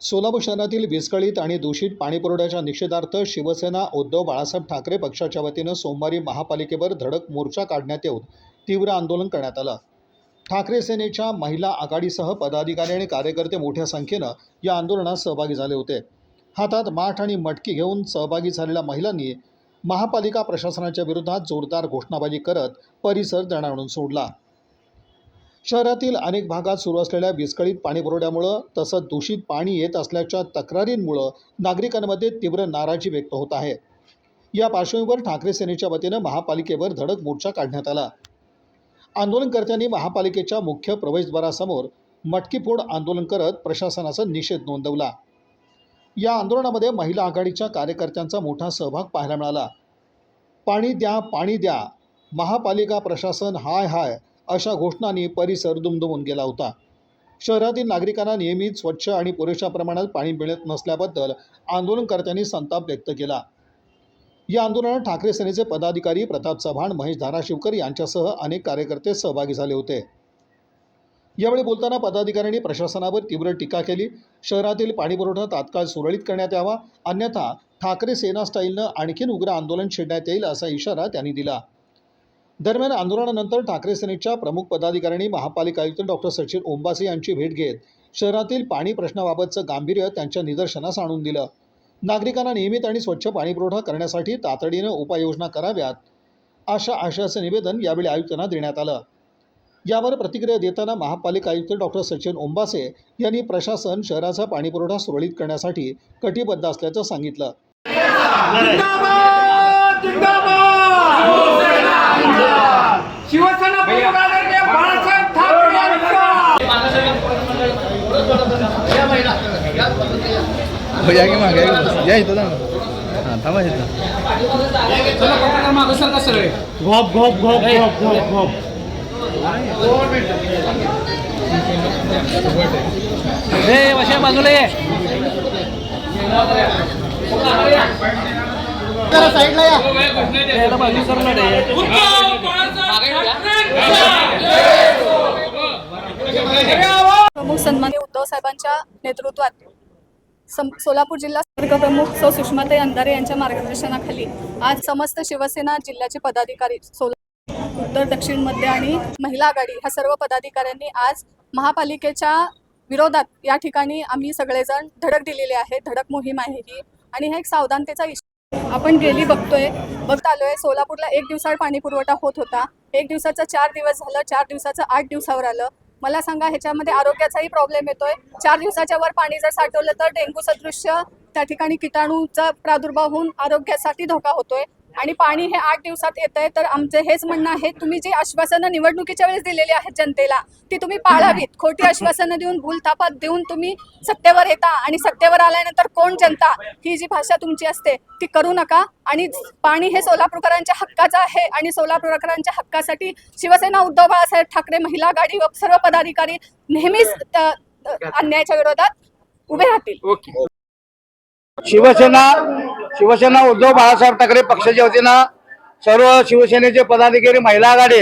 सोलापूर शहरातील विस्कळीत आणि दूषित पाणीपुरवठ्याच्या निषेधार्थ शिवसेना उद्धव बाळासाहेब ठाकरे पक्षाच्या वतीनं सोमवारी महापालिकेवर धडक मोर्चा काढण्यात येऊन तीव्र आंदोलन करण्यात आलं। ठाकरे सेनेच्या महिला आघाडीसह पदाधिकारी आणि कार्यकर्ते मोठ्या संख्येनं या आंदोलनात सहभागी झाले होते। हातात माठ आणि मटकी घेऊन सहभागी झालेल्या महिलांनी महापालिका प्रशासनाच्या विरोधात जोरदार घोषणाबाजी करत परिसर दणाणून सोडला। शहरातील अनेक भागात सुरू असलेल्या विस्कळीत पाणीपुरवठ्यामुळे तसंच दूषित पाणी येत असल्याच्या तक्रारींमुळे नागरिकांमध्ये तीव्र नाराजी व्यक्त होत आहे। या पार्श्वभूमीवर ठाकरे सेनेच्या वतीनं महापालिकेवर धडक मोर्चा काढण्यात आला। आंदोलनकर्त्यांनी महापालिकेच्या मुख्य प्रवेशद्वारासमोर मटकी फोड आंदोलन करत प्रशासनाचा निषेध नोंदवला। या आंदोलनामध्ये महिला आघाडीच्या कार्यकर्त्यांचा मोठा सहभाग पाहायला मिळाला। पाणी द्या, पाणी द्या, महापालिका प्रशासन हाय हाय अशा घोषणांनी परिसर दुमदुमून गेला होता। शहरातील नागरिकांना नियमित स्वच्छ आणि पुरेशा प्रमाणात पाणी मिळत नसल्याबद्दल आंदोलनकर्त्यांनी संताप व्यक्त केला। या आंदोलनात ठाकरे सेनेचे पदाधिकारी प्रताप चव्हाण, महेश धाराशिवकर यांच्यासह अनेक कार्यकर्ते सहभागी झाले होते। यावेळी बोलताना पदाधिकाऱ्यांनी प्रशासनावर तीव्र टीका केली। शहरातील पाणीपुरवठा तात्काळ सुरळीत करण्यात यावा, अन्यथा ठाकरे सेना स्टाईलनं आणखीन उग्र आंदोलन छेडण्यात येईल असा इशारा त्यांनी दिला। दरम्यान आंदोलनानंतर ठाकरे सेनेच्या प्रमुख पदाधिकाऱ्यांनी महापालिका आयुक्त डॉक्टर सचिन ओंबासे यांची भेट घेत शहरातील पाणी प्रश्नाबाबतचं गांभीर्य त्यांच्या निदर्शनास आणून दिलं। नागरिकांना नियमित आणि स्वच्छ पाणीपुरवठा करण्यासाठी तातडीनं उपाययोजना कराव्यात अशा आशयाचं निवेदन यावेळी आयुक्तांना देण्यात आलं। यावर प्रतिक्रिया देताना महापालिका आयुक्त डॉक्टर सचिन ओंबासे यांनी प्रशासन शहराचा पाणीपुरवठा सुरळीत करण्यासाठी कटिबद्ध असल्याचं सांगितलं। शिवसेना बाळासाहेब ठाकरे बाजूला ये साईडला या बाजू प्रमुख सन्माननीय उद्धव साहेबांच्या नेतृत्वात सोलापूर जिल्हा प्रमुख सौ सुषमाताई अंधारे यांच्या मार्गदर्शनाखाली आज समस्त शिवसेना जिल्ह्याचे पदाधिकारी सोलापूर उत्तर, दक्षिण, मध्य आणि महिला आघाडी ह्या सर्व पदाधिकाऱ्यांनी आज महापालिकेच्या विरोधात या ठिकाणी आम्ही सगळेजण धडक दिलेली आहे। धडक मोहीम आहे ही आणि हा एक सावधानतेचा इशारा आपण गेली बघत आलोय। सोलापूरला 1 दिवसाआड पाणी पुरवठा होत होता, 1 दिवसाचा 4 दिवस झालं, 4 दिवसाचं 8 दिवसावर आलं। मला सांगा ह्याच्यामध्ये आरोग्याचाही प्रॉब्लेम येतोय। 4 दिवसाच्या वर पाणी जर साठवलं तर डेंग्यू सदृश्य त्या ठिकाणी किटाणूचा प्रादुर्भाव होऊन आरोग्यासाठी धोका होतोय आणि पाणी हे 8 दिवसात येतंय। तर आमचे हेच म्हणणं आहे, तुम्ही जी आश्वासनं निवडणुकीच्या वेळेस दिलेली आहेत जनतेला ती तुम्ही पाळावीत। खोटी आश्वासनं देऊन भूलथापात देऊन तुम्ही सत्तेवर येता आणि सत्तेवर आल्यानंतर कोण जनता ही जी भाषा तुमची असते ती करू नका। आणि पाणी हे सोलापूरकरांच्या हक्काचं आहे आणि सोलापूरकरांच्या हक्कासाठी शिवसेना उद्धव बाळासाहेब ठाकरे महिला आघाडी व सर्व पदाधिकारी नेहमीच अन्यायाच्या विरोधात उभे राहतील। शिवसेना उद्धव बाळासाहेब ठाकरे पक्षाच्या वतीनं सर्व शिवसेनेचे पदाधिकारी महिला आघाडी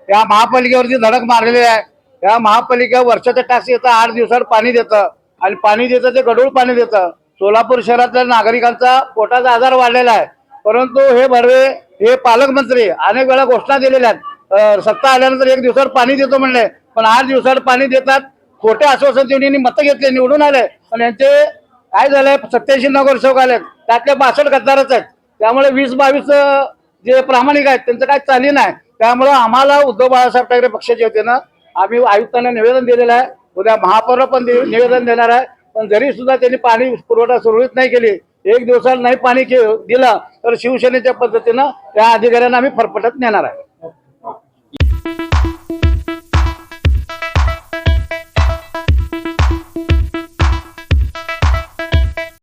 या महापालिकेवरती धडक मारलेली आहे। या महापालिका वर्षाचं टॅक्स येतं, 8 दिवसात पाणी देतं आणि पाणी देतं ते गढूळ पाणी देतं। सोलापूर शहरातल्या नागरिकांचा पोटाचा आजार वाढलेला आहे, परंतु हे बर्वे हे पालकमंत्री अनेक वेळा घोषणा दिलेल्या आहेत। सत्ता आल्यानंतर 1 दिवसात पाणी देतो म्हणले, पण 8 दिवसात पाणी देतात। खोटे आश्वासन देऊन यांनी मतं घेतले, निवडून आले, पण यांचे काय झालंय 87 नगरसेवक आलेत, त्यातले 62 गद्दारच आहेत। त्यामुळे 20-22 जे प्रामाणिक आहेत त्यांचं काय चाली नाही। त्यामुळे आम्हाला उद्धव बाळासाहेब ठाकरे पक्षाच्या वतीनं आम्ही आयुक्तांना निवेदन दिलेलं आहे, उद्या महापौर पण निवेदन देणार आहे। पण जरी सुद्धा त्यांनी पाणी पुरवठा सुरळीत नाही केली, 1 दिवसाला नाही पाणी दिलं तर शिवसेनेच्या पद्धतीनं त्या अधिकाऱ्यांना आम्ही फरफटत नेणार आहे।